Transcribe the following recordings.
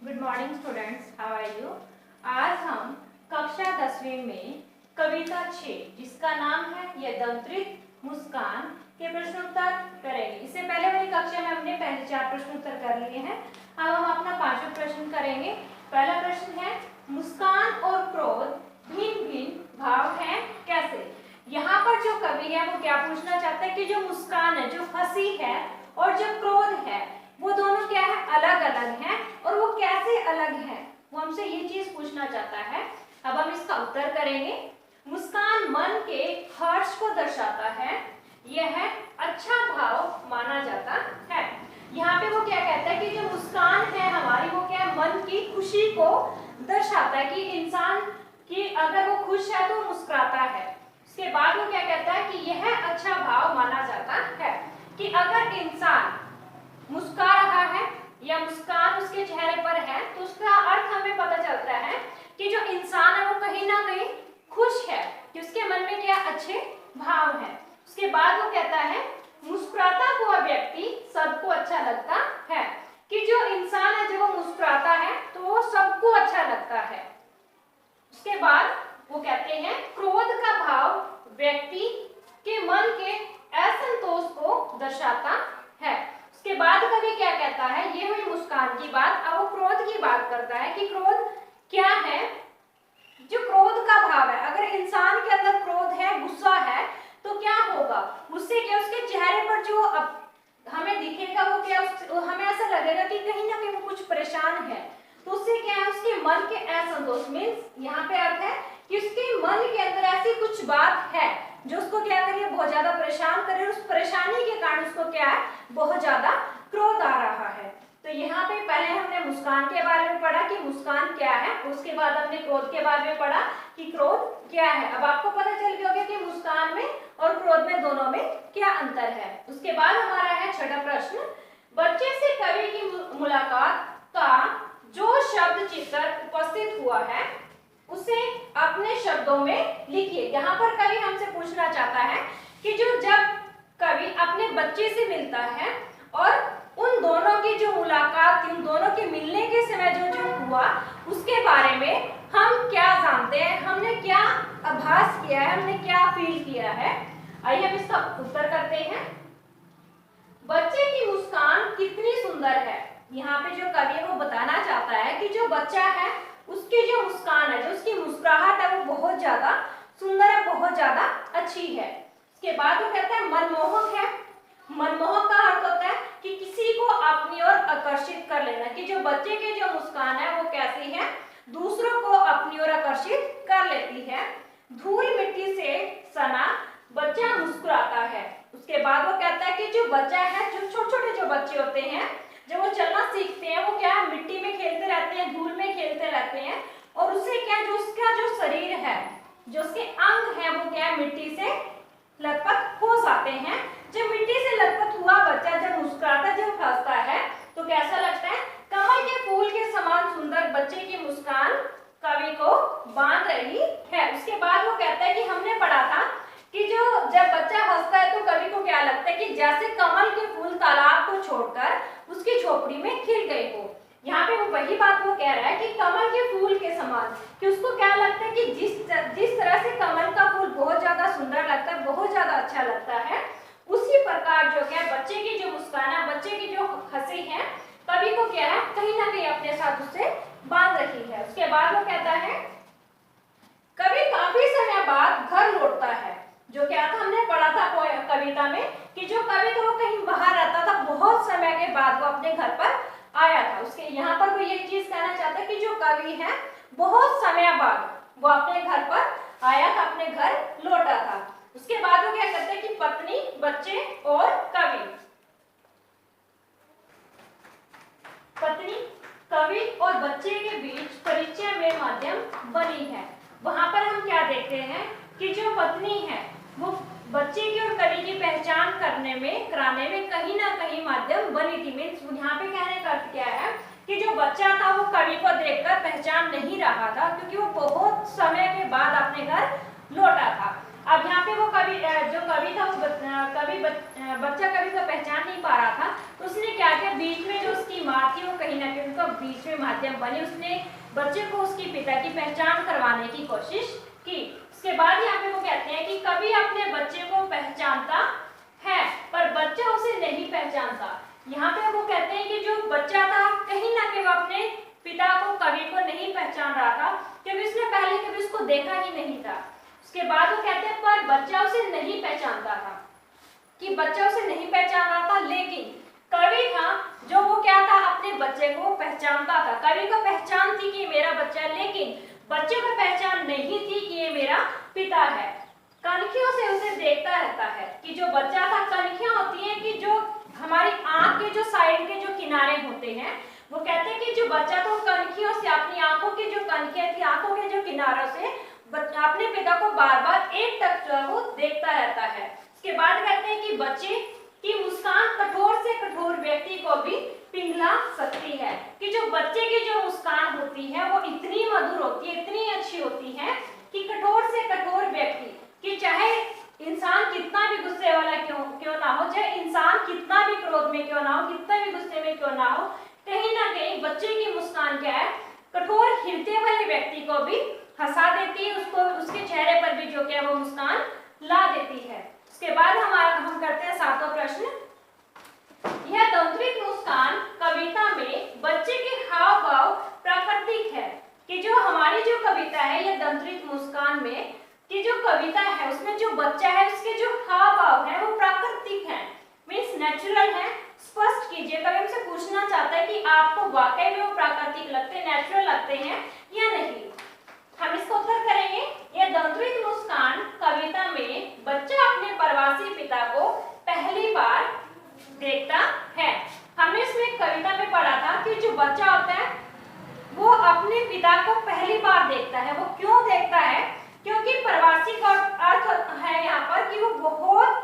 Good morning students, how are you. आज हम कक्षा 10वीं में कविता 6 जिसका नाम है यदंत्रित मुस्कान के प्रश्नोत्तर करेंगे। इससे पहले वाली कक्षा में हमने पहले 4 प्रश्नोत्तर कर लिए हैं। अब हम अपना 5वां प्रश्न करेंगे। पहला प्रश्न है, मुस्कान और क्रोध भिन्न भिन्न भाव हैं कैसे। यहाँ पर जो कवि है वो क्या पूछना चाहता है कि जो मुस्कान है, जो हंसी है और जो क्रोध है वो दोनों क्या है, अलग अलग हैं और वो कैसे अलग हैं, वो हमसे ये चीज पूछना चाहता है। अब हम इसका उत्तर करेंगे। मुस्कान मन के हर्ष को दर्शाता है, यह अच्छा भाव माना जाता है। यहाँ पे वो क्या कहता है कि जो मुस्कान है हमारी वो क्या है, मन की खुशी को दर्शाता है कि इंसान की अगर वो खुश है तो मुस्कुराता है। उसके बाद वो क्या कहता है कि यह अच्छा भाव माना जाता है कि अगर इंसान मुस्कुरा रहा है या मुस्कान उसके चेहरे पर है तो उसका अर्थ हमें पता चलता है कि जो इंसान है वो कहीं ना कहीं खुश है, कि उसके मन में क्या अच्छे भाव है। उसके बाद वो कहता है मुस्कुराता हुआ व्यक्ति सबको अच्छा लगता है, कि जो इंसान है जब वो मुस्कुराता है तो वो सबको अच्छा लगता है। उसके बाद वो कहते हैं क्रोध का भाव व्यक्ति के मन के असंतोष को दर्शाता है। उसके बाद कवि क्या कहता है, ये हुई मुस्कान की बात। अब वो क्रोध की बात करता है कि क्रोध क्या है। जो क्रोध का भाव है, अगर इंसान के अंदर क्रोध है, गुस्सा है तो क्या होगा, उससे क्या उसके चेहरे पर जो हमें दिखेगा वो क्या, हमें ऐसा लगेगा कि कहीं ना कहीं वो कुछ परेशान है। तो उससे क्या है, उसके मन के असंतोष मीन्स यहाँ पे अर्थ है कि उसके मन के अंदर ऐसी कुछ बात है जो उसको क्या करिए, बहुत ज्यादा परेशान करे। उस परेशानी के कारण उसको क्या है, बहुत ज्यादा क्रोध आ रहा है। तो यहाँ पे पहले हमने मुस्कान के बारे में पढ़ा कि मुस्कान क्या है, उसके बाद हमने क्रोध के बारे में पढ़ा कि क्रोध क्या है। अब आपको पता चल गया होगा कि मुस्कान में और क्रोध में दोनों में क्या अंतर है। उसके बाद हमारा है छठा प्रश्न, बच्चे से कवि की मुलाकात का जो शब्द चित्र उपस्थित हुआ है उसे अपने शब्दों में लिखिए। यहाँ पर कवि हमसे पूछना चाहता है कि जो जब कवि अपने बच्चे से मिलता है और उन दोनों की जो मुलाकात थी, उन दोनों के मिलने के समय जो हुआ उसके बारे में हम क्या जानते हैं, हमने क्या आभास किया है, हमने क्या फील किया है। आइए हम इसका उत्तर करते हैं। बच्चे की मुस्कान कितनी सुंदर है। यहाँ पे जो कवि है वो बताना चाहता है कि जो बच्चा है उसकी जो मुस्कान है, जो उसकी मुस्कुराहट है वो बहुत ज्यादा सुंदर है, बहुत ज्यादा अच्छी है। उसके बाद वो कहता है मनमोहक है। मनमोहक का अर्थ होता है कि किसी को अपनी ओर आकर्षित कर लेना, कि जो बच्चे की जो मुस्कान है वो कैसी है, दूसरों को अपनी ओर आकर्षित कर लेती है। धूल मिट्टी से सना बच्चा मुस्कुराता है। उसके बाद वो कहता है कि जो बच्चा है, जो छोटे छोटे जो बच्चे होते हैं जब वो चलना सीखते हैं वो क्या मिट्टी में खेलते रहते हैं, धूल में खेलते रहते हैं और उससे क्या जो उसका जो शरीर है, जो उसके अंग है वो क्या मिट्टी से लथपथ हो जाते हैं। जब मिट्टी से लथपथ हुआ बच्चा जब मुस्कुराता, जब हंसता है तो कैसा लगता है, कमल के फूल के समान सुंदर बच्चे की मुस्कान कवि को बांध रही है। उसके बाद वो कहता है कि हमने पढ़ा था कि जो जब बच्चा हंसता है तो कवि को क्या लगता है कि जैसे कमल के फूल तालाब को छोड़कर उसकी झोपड़ी में खिल गए हो। यहाँ पे वो वही बात वो कह रहा है कि कमल के फूल के समान, कि उसको क्या लगता है कि जिस तरह से कमल का फूल बहुत ज्यादा सुंदर लगता है, बहुत ज्यादा अच्छा लगता है, उसी प्रकार जो क्या बच्चे की जो मुस्कान है, बच्चे की जो हंसी है, कवि को क्या है कहीं ना कहीं अपने साथ उससे बांध रही है। उसके बाद वो कहता है कवि काफी समय बाद घर लौटता है। जो क्या था, हमने पढ़ा था कविता में कि जो कवि तो वो कहीं बाहर रहता था, बहुत समय के बाद वो अपने घर पर आया था। उसके यहाँ पर वो ये चीज कहना चाहता है कि जो कवि है बहुत समय बाद वो अपने घर पर आया था, अपने घर लौटा था। उसके बाद वो क्या कहते हैं कि पत्नी, बच्चे और कवि, पत्नी, कवि और बच्चे के बीच परिचय में माध्यम बनी है। वहां पर हम क्या देखते हैं कि जो पत्नी है वो बच्चे की और कवि की पहचान कराने में कहीं ना कहीं माध्यम बनी थी। मीन्स यहाँ पे कहने का अर्थ क्या है कि जो बच्चा था वो कवि को देखकर पहचान नहीं रहा था, क्योंकि वो बहुत समय के बाद अपने घर लौटा था। अब यहाँ पे वो कवि जो कवि था वो बच्चा कवि को पहचान नहीं पा रहा था, तो उसने क्या किया, बीच में जो उसकी माँ थी वो कहीं ना कहीं उनका बीच में माध्यम बनी, उसने बच्चे को उसके पिता की पहचान करवाने की कोशिश की। उसके बाद यहाँ पे वो कहते हैं कि कवि अपने बच्चे को पहचानता है पर बच्चा उसे नहीं पहचानता। यहाँ पे वो कहते हैं कि जो बच्चा था कहीं ना कहीं वो अपने पिता को, कवि को नहीं पहचान रहा था, क्योंकि उसने पहले कभी उसको देखा ही नहीं था। उसके बाद वो कहते हैं पर बच्चा उसे नहीं पहचानता था, कि बच्चा उसे नहीं पहचान रहा था, लेकिन कवि था जो वो क्या था, अपने बच्चे को पहचानता था। कवि को पहचान थी कि ये मेरा बच्चा है, लेकिन बच्चे को पहचान नहीं थी कि ये मेरा पिता है। कनखियों से उसे देखता रहता है, कि जो बच्चा था, कनखियां होती हैं कि जो हमारी आंख के जो साइड के जो किनारे होते हैं, वो कहते हैं कि जो बच्चा तो कनखियों से, अपनी आंखों की जो कनखियां थी, आंखों के जो किनारों से अपने पिता को बार बार एक टक वो देखता रहता है। उसके बाद कहते हैं कि बच्चे की मुस्कान कठोर से कठोर व्यक्ति को भी पिघला सकती है, कि जो बच्चे की जो मुस्कान होती है वो इतनी मधुर होती है, इतनी अच्छी होती है कि कठोर से कठोर व्यक्ति, कि चाहे इंसान कितना भी गुस्से वाला क्यों ना हो, चाहे इंसान कितना भी क्रोध में क्यों ना हो, कितना भी गुस्से में क्यों ना हो, कहीं ना कहीं बच्चे की मुस्कान क्या है, कठोर हृदय वाले व्यक्ति को भी हंसा देती है, उसको उसके चेहरे पर भी जो क्या वो मुस्कान ला देती है। उसके बाद हम करते हैं 7वां प्रश्न। यह दंत्रित मुस्कान कविता में बच्चे के हाव भाव प्राकृतिक है, कि जो हमारी जो कविता है, यह दंत्रित मुस्कान में कि जो कविता है उसमें जो बच्चा है उसके जो हाव भाव है वो प्राकृतिक है, मीन्स नेचुरल है। स्पष्ट कीजिए, कवि हमसे पूछना चाहता है कि आपको वाकई में वो प्राकृतिक लगते हैं, नेचुरल लगते हैं या नहीं। हम इसका उत्तर करेंगे, यह दंत्रित मुस्कान कविता में बच्चा अपने प्रवासी पिता को पहली बार देखता है। हमने इसमें कविता में पढ़ा था कि जो बच्चा होता है वो अपने पिता को पहली बार देखता है। वो क्यों देखता है, क्योंकि प्रवासी का अर्थ है यहाँ पर कि वो बहुत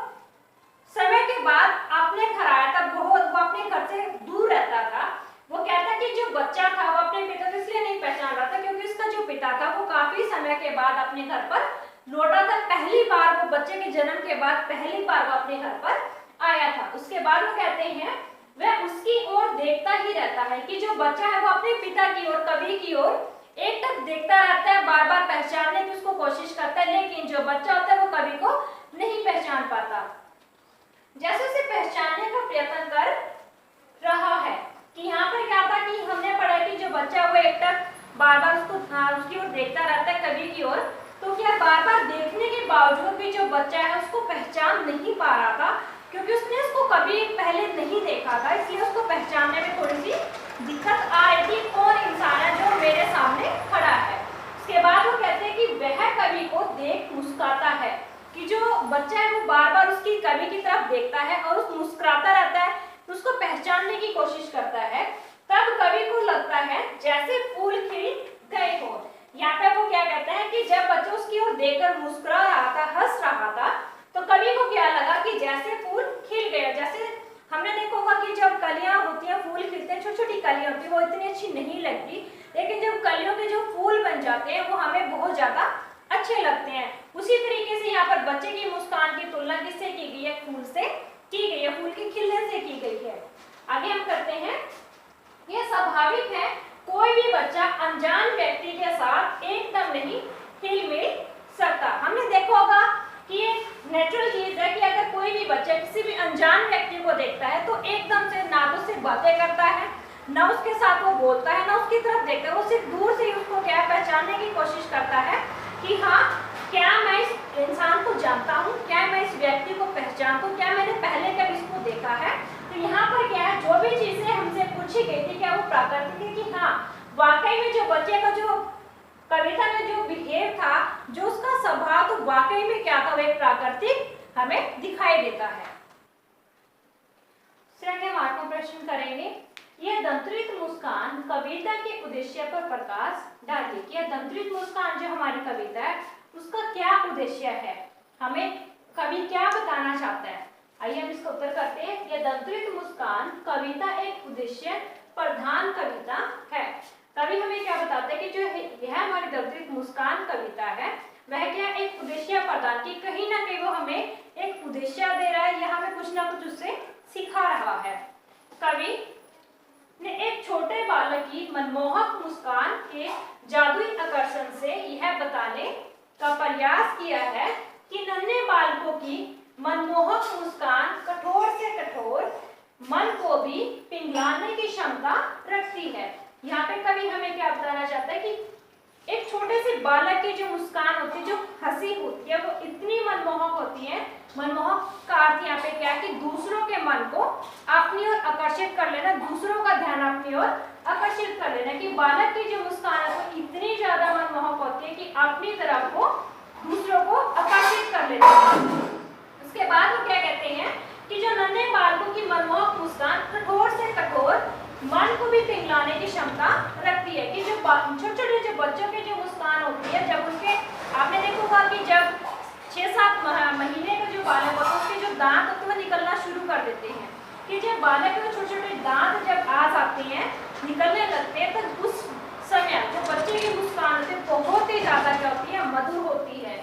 समय के बाद अपने घर आया था, बहुत वो अपने घर से दूर रहता था। वो कहता कि जो बच्चा था वो अपने पिता को इसलिए नहीं पहचान रहा था क्योंकि उसका जो पिता था वो काफी समय के बाद अपने घर पर लौटा था। पहली बार वो बच्चे के जन्म के बाद पहली बार वो अपने घर पर आया था। उसके बाद वो कहते हैं वह उसकी ओर देखता ही रहता है, कि जो बच्चा है वो अपने पिता की ओर, कवि की ओर एक तक देखता रहता है, बार बार पहचानने की उसको कोशिश करता है, लेकिन जो बच्चा होता है वो कवि को नहीं पहचान पाता। जैसे उसे पहचानने का प्रयत्न कर रहा है, कि यहाँ पर क्या था कि हमने पढ़ा कि जो बच्चा वो एक तक बार बार उसकी ओर देखता रहता है, कवि की ओर, तो क्या बार बार देखने के बावजूद भी जो बच्चा है उसको पहचान नहीं पा रहा था, क्योंकि उसने उसको कभी पहले नहीं देखा था, इसलिए उसको पहचानने में थोड़ी सी दिक्कत आ रही थी, कौन इंसान है जो मेरे सामने खड़ा है। उसके बाद वो कहते हैं कि वह कवि को देख मुस्कुराता है, कि जो बच्चा है वो बार बार उसकी कवि की तरफ देखता है और उस मुस्कुराता रहता है, उसको पहचानने की कोशिश करता है। तब कवि को लगता है जैसे फूल खिल गए हो। यहाँ पे वो क्या कहते हैं कि जब बच्चा उसकी ओर देखकर मुस्कुरा रहा था, हंस रहा था, तो कवि को क्या लगा कि जैसे फूल खिल गया। जैसे हमने देखा होगा कि जब कलियां होती हैं, फूल खिलते हैं, छोटी छोटी कलियां होती है, वो इतनी अच्छी नहीं लगती, लेकिन जब कलियों के जो फूल बन जाते हैं वो हमें बहुत ज्यादा अच्छे लगते हैं। उसी तरीके से यहाँ पर बच्चे की मुस्कान की तुलना किससे की गई है, फूल से की गई है, फूल के खिलने से की गई है। आगे हम करते हैं, यह स्वाभाविक है कोई भी बच्चा अनजान व्यक्ति के साथ एकदम नहीं हिल मिल सकता। हमने देखा होगा कि ये नेचुरल चीज है कि अगर कोई भी बच्चा किसी भी अनजान व्यक्ति को देखता है तो एकदम से ना तो उससे बातें करता है, ना उसके साथ वो बोलता है, ना उसकी तरफ देखता है, वो सिर्फ दूर से ही उसको क्या पहचानने की कोशिश करता है कि हाँ क्या मैं इस इंसान को जानता हूँ, क्या मैं इस व्यक्ति को पहचानता हूँ, क्या मैंने पहले कभी इसको देखा है। तो यहाँ पर क्या है, जो भी चीजें हमसे पूछी गई थी क्या वो प्राकृतिक है, कि हाँ वाकई में जो बच्चे का जो कविता में जो बिहेव था, जो उसका स्वभाव, तो वाकई में क्या था, वो एक प्राकृतिक हमें दिखाई देता है। हम 8वां प्रश्न करेंगे, यह दंत्रित मुस्कान कविता के उद्देश्य पर प्रकाश डालिए। यह दंत्रित मुस्कान जो हमारी कविता है उसका क्या उद्देश्य है, हमें कवि क्या बताना चाहता है। आइए हम इसका उत्तर करते हैं। यह दंत्रित मुस्कान कविता एक उद्देश्य प्रधान कविता है। कवि हमें क्या बताते हैं कि जो यह हमारी दंत्रित मुस्कान कविता है वह क्या एक उद्देश्य प्रदान की, कहीं ना कहीं वो हमें एक उद्देश्य दे रहा है, या हमें कुछ ना कुछ रहा है। कवि ने एक छोटे बालक की मनमोहक मुस्कान के जादुई आकर्षण से यह बताने का प्रयास किया है कि नन्हे बालकों की मनमोहक मुस्कान कठोर से कठोर मन को भी पिघलाने की क्षमता रखती है। यहाँ पे कवि हमें क्या बताना चाहता है कि एक छोटे से बालक की जो मुस्कान होती है, जो हंसी होती है, वो इतनी मनमोहक होती है। मनमोहक का अर्थ यहाँ पे क्या है कि दूसरों के मन को अपनी ओर आकर्षित कर लेना, दूसरों का ध्यान अपनी ओर आकर्षित कर लेना। कि बालक की जो मुस्कान है वो इतनी ज्यादा मनमोहक होती है कि अपनी तरफ वो दूसरों को आकर्षित कर लेते हैं। उसके बाद वो क्या कहते हैं कि जो नन्हे बालकों की मनमोहक मुस्कान कठोर से कठोर मन को भी पिघलाने की क्षमता रखती है। कि जो छोटे छोटे जो बच्चों के जो मुस्कान होती है, जब उसके आपने देखा होगा कि जब 6-7 महीने का जो बालक होता है उसके जो दांत होते हैं वो निकलना शुरू कर देते हैं। कि जब बालक के छोटे छोटे दांत जब आ जाते हैं, निकलने लगते हैं, तो उस समय जो बच्चे की मुस्कान होती है बहुत ही ज्यादा क्या होती है, मधुर होती है।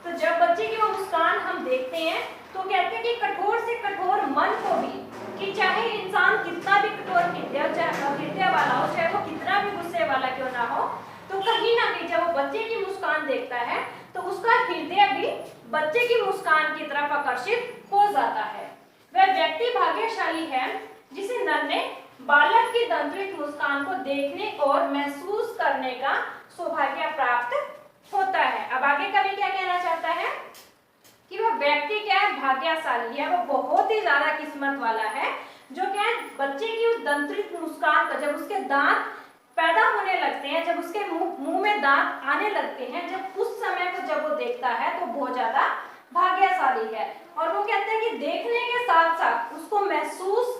तो जब बच्चे की वो मुस्कान हम देखते हैं तो कहते हैं कि कठोर से कठोर मन को भी, कि चाहे इंसान कितना भी कठोर हृदय वाला हो, चाहे वो कितना भी गुस्से वाला क्यों ना हो, तो कहीं ना कहीं जब वो बच्चे की मुस्कान देखता है तो उसका हृदय भी बच्चे की मुस्कान की तरफ आकर्षित हो जाता है। वह व्यक्ति भाग्यशाली है जिसे नन्हे बालक की दंत्रित मुस्कान को देखने और महसूस करने का सौभाग्य प्राप्त होता है। अब आगे कवि क्या कहना चाहता है कि वह व्यक्ति क्या है, भाग्यशाली है, वो बहुत ही ज्यादा किस्मत वाला है, जो क्या है बच्चे की उस दंत्रित मुस्कान का, जब उसके दांत पैदा होने लगते हैं, जब उसके मुंह में दांत आने लगते हैं, जब उस समय को जब वो देखता है तो बहुत ज्यादा भाग्यशाली है। और वो कहते हैं कि देखने के साथ साथ उसको महसूस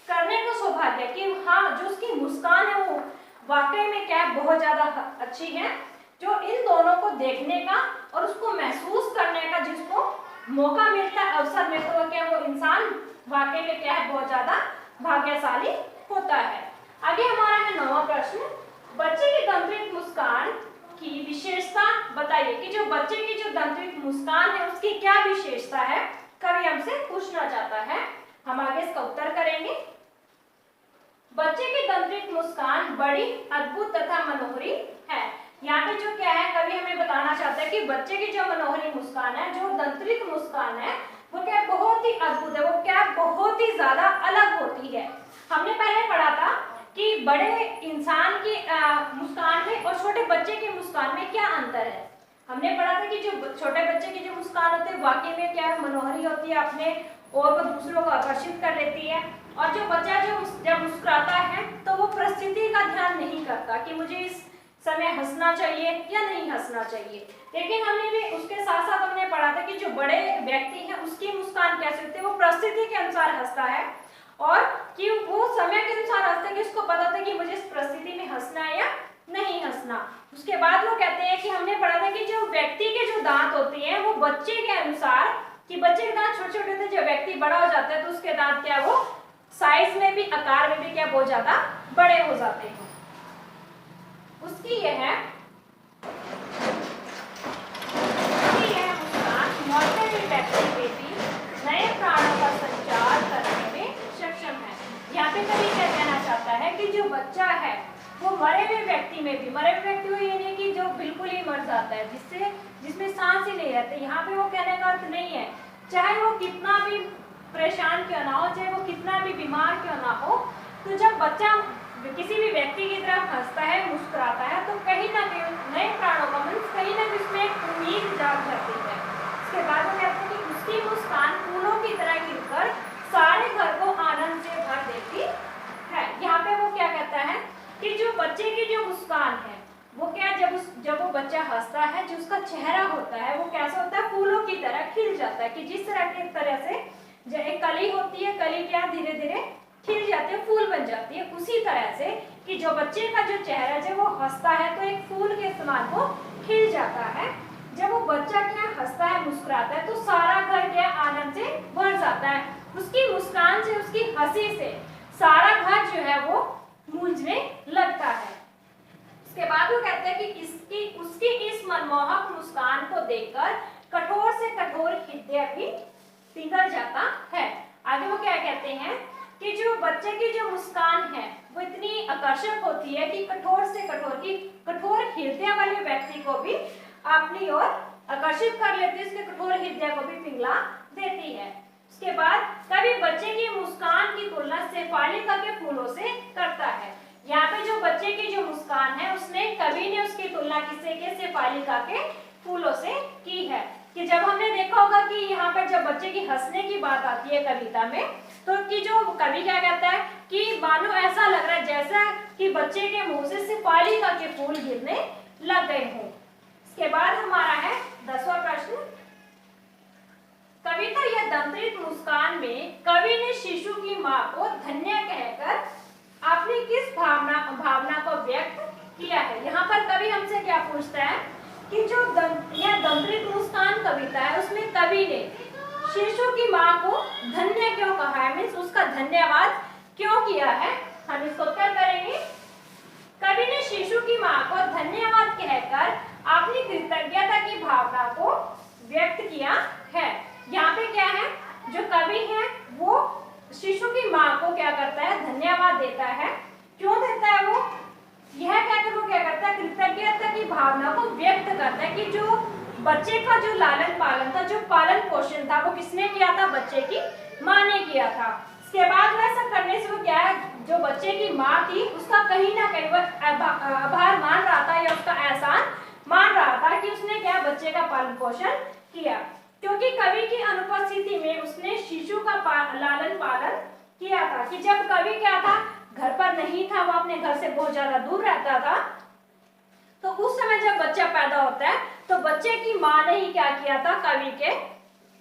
करने को सौभाग्य, कि हाँ जो उसकी मुस्कान है वो वाकई में क्या है, बहुत ज्यादा अच्छी है। जो इन दोनों को देखने का और उसको महसूस करने का जिसको मौका मिलता है, अवसर मिलता है, क्या वो इंसान वाकई में क्या है, बहुत ज्यादा भाग्यशाली होता है। आगे हमारा है 9वां प्रश्न, बच्चे की दंत्रित मुस्कान की विशेषता बताइए। कि जो बच्चे की जो दंत्रित मुस्कान है उसकी क्या विशेषता है, कवि हमसे पूछना चाहता है। हम आगे इसका उत्तर करेंगे। बच्चे की दंत्रित मुस्कान बड़ी अद्भुत तथा मनोहरी है। यहाँ पे जो क्या है, कवि हमें बताना चाहता है कि बच्चे की जो मनोहरी मुस्कान है, जो दंत्रित मुस्कान है, वो क्या बहुत ही अद्भुत है, वो क्या बहुत ही ज्यादा अलग होती है। हमने पहले पढ़ा था कि बड़े इंसान की मुस्कान में और छोटे बच्चे की मुस्कान में क्या अंतर है। हमने पढ़ा था कि जो छोटे बच्चे की जो मुस्कान होती है वाकई में क्या मनोहरी होती है, अपने और वो दूसरों को आकर्षित कर लेती है। और जो बच्चा जो जब मुस्कुराता है तो वो परिस्थिति का ध्यान नहीं करता कि मुझे इस समय हंसना चाहिए या नहीं हंसना चाहिए। लेकिन हमने भी उसके साथ साथ हमने पढ़ा था कि जो बड़े व्यक्ति हैं उसकी मुस्कान कैसे होती है, वो परिस्थिति के अनुसार हंसता है और कि वो समय के अनुसार हंसता है, कि उसको पता था कि मुझे इस परिस्थिति में हंसना है या नहीं हंसना। उसके बाद वो कहते हैं कि हमने पढ़ा था कि जो व्यक्ति के जो दांत होते हैं वो बच्चे के अनुसार, कि बच्चे के दांत छोटे छोटे थे, जब व्यक्ति बड़ा हो जाता है तो उसके दांत क्या वो साइज में भी, आकार में भी क्या बहुत ज्यादा बड़े हो जाते हैं। उसकी यह मुस्कान मरते हुए व्यक्ति में भी नए प्राणों का संचार करने में सक्षम है। यहाँ पे कवि क्या कहना चाहता है कि जो बच्चा है वो मरे हुए व्यक्ति में भी, मरे हुए व्यक्ति को ये नहीं कि जो बिल्कुल ही मर जाता है, जिसमें सांस ही नहीं रहते। यहाँ पे वो कहने का अर्थ नहीं है, चाहे वो कितना भी परेशान क्यों ना हो, चाहे वो कितना भी बीमार क्यों ना हो, तो जब बच्चा किसी भी व्यक्ति की तरफ हंसता है, मुस्कुराता है, तो कहीं ना कहीं नए प्राणों का मन कहीं ना कहीं उसमें एक उम्मीद जाग जाती है। उसके बाद वो कहते हैं कि उसकी मुस्कान फूलों की तरह खिलकर सारे घर को आनंद से भर देती है। यहाँ पे वो क्या कहता है कि जो बच्चे की जो मुस्कान है वो क्या, जब वो बच्चा हंसता है, जो उसका चेहरा होता है वो कैसा होता है, फूलों की तरह खिल जाता है। कि जिस तरह से जो एक कली होती है, कली क्या धीरे धीरे खिल जाती है, फूल बन जाती है, उसी तरह से कि जो बच्चे का जो चेहरा जब वो हंसता है तो एक फूल के समान वो खिल जाता है। जब वो बच्चा क्या हंसता है, मुस्कुराता है, तो सारा घर क्या आनंद से भर जाता है। उसकी मुस्कान से, उसकी हंसी से सारा घर जो है वो गूंजने लगता है। उसके बाद वो कहते हैं कि उसकी इस मनमोहक मुस्कान को देखकर कठोर से कठोर हृदय भी पिघल जाता है। आगे वो क्या कहते हैं जो बच्चे की जो मुस्कान है वो इतनी आकर्षक होती है कि कठोर से कठोर हृदय वाले व्यक्ति को भी अपनी ओर आकर्षित कर लेती है, उसके कठोर हृदय को भी पिघला देती है। उसके बाद कवि बच्चे की मुस्कान की तुलना शेफालिका के फूलों से करता है। यहाँ पे जो बच्चे की जो मुस्कान है उसने कवि ने उसकी तुलना किससे की? शेफालिका के फूलों से की है। कि जब हमने देखा होगा कि यहाँ पर जब बच्चे की हंसने की बात आती है कविता में, तो कि जो कवि क्या कहता है कि मानो ऐसा लग रहा है जैसा कि बच्चे के मुंह से शेफालिका के फूल गिरने लग गए हों। इसके बाद हमारा है 10वां प्रश्न। कविता या दंत्रित मुस्कान में कवि ने शिशु की मां को धन्य कहकर अपनी किस भावना को व्यक्त किया है? यहाँ पर कवि हमसे क्या पूछता है कि जो यह दंत्रित मुस्कान कविता है उसमें कवि ने शिशु की मां को धन्य क्यों कहा है, मीन्स उसका धन्यवाद क्यों किया है? हम इसको उत्तर करेंगे। कवि ने शिशु की मां को धन्यवाद कहकर अपनी कृतज्ञता की भावना को व्यक्त किया है। यहाँ पे क्या है, जो कवि है वो शिशु की मां को क्या करता है? धन्यवाद देता है। क्यों देता है वो? यह कहकर वो क्या करता है? कृतज्ञता की भावना को व्यक्त करता है कि जो बच्चे का जो लालन पालन था, जो पालन पोषण था, वो किसने किया था? बच्चे की मां ने किया था। इसके बाद ऐसा करने से वो क्या है, जो बच्चे की मां थी उसका कहीं ना कहीं वो आभार मान रहा था या उसका एहसान मान रहा था कि उसने क्या बच्चे का पालन पोषण किया, क्योंकि कवि की अनुपस्थिति में उसने शिशु का लालन पालन किया था। कि जब कवि क्या था, घर पर नहीं था, वो अपने घर से बहुत ज्यादा दूर रहता था, तो उस समय जब बच्चा पैदा होता है तो बच्चे की मां ने ही क्या किया था? कवि के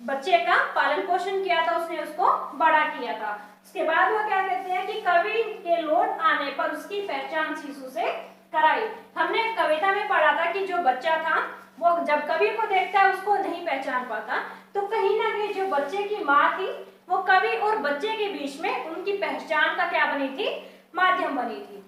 बच्चे का पालन पोषण किया था, उसने उसको बड़ा किया था। उसके बाद वो क्या कहते हैं कि कवि के लौट आने पर उसकी पहचान शिशु से कराई। हमने कविता में पढ़ा था कि जो बच्चा था वो जब कवि को देखता है उसको नहीं पहचान पाता, तो कहीं ना कहीं जो बच्चे की मां थी वो कवि और बच्चे के बीच में उनकी पहचान का क्या बनी थी? माध्यम बनी थी।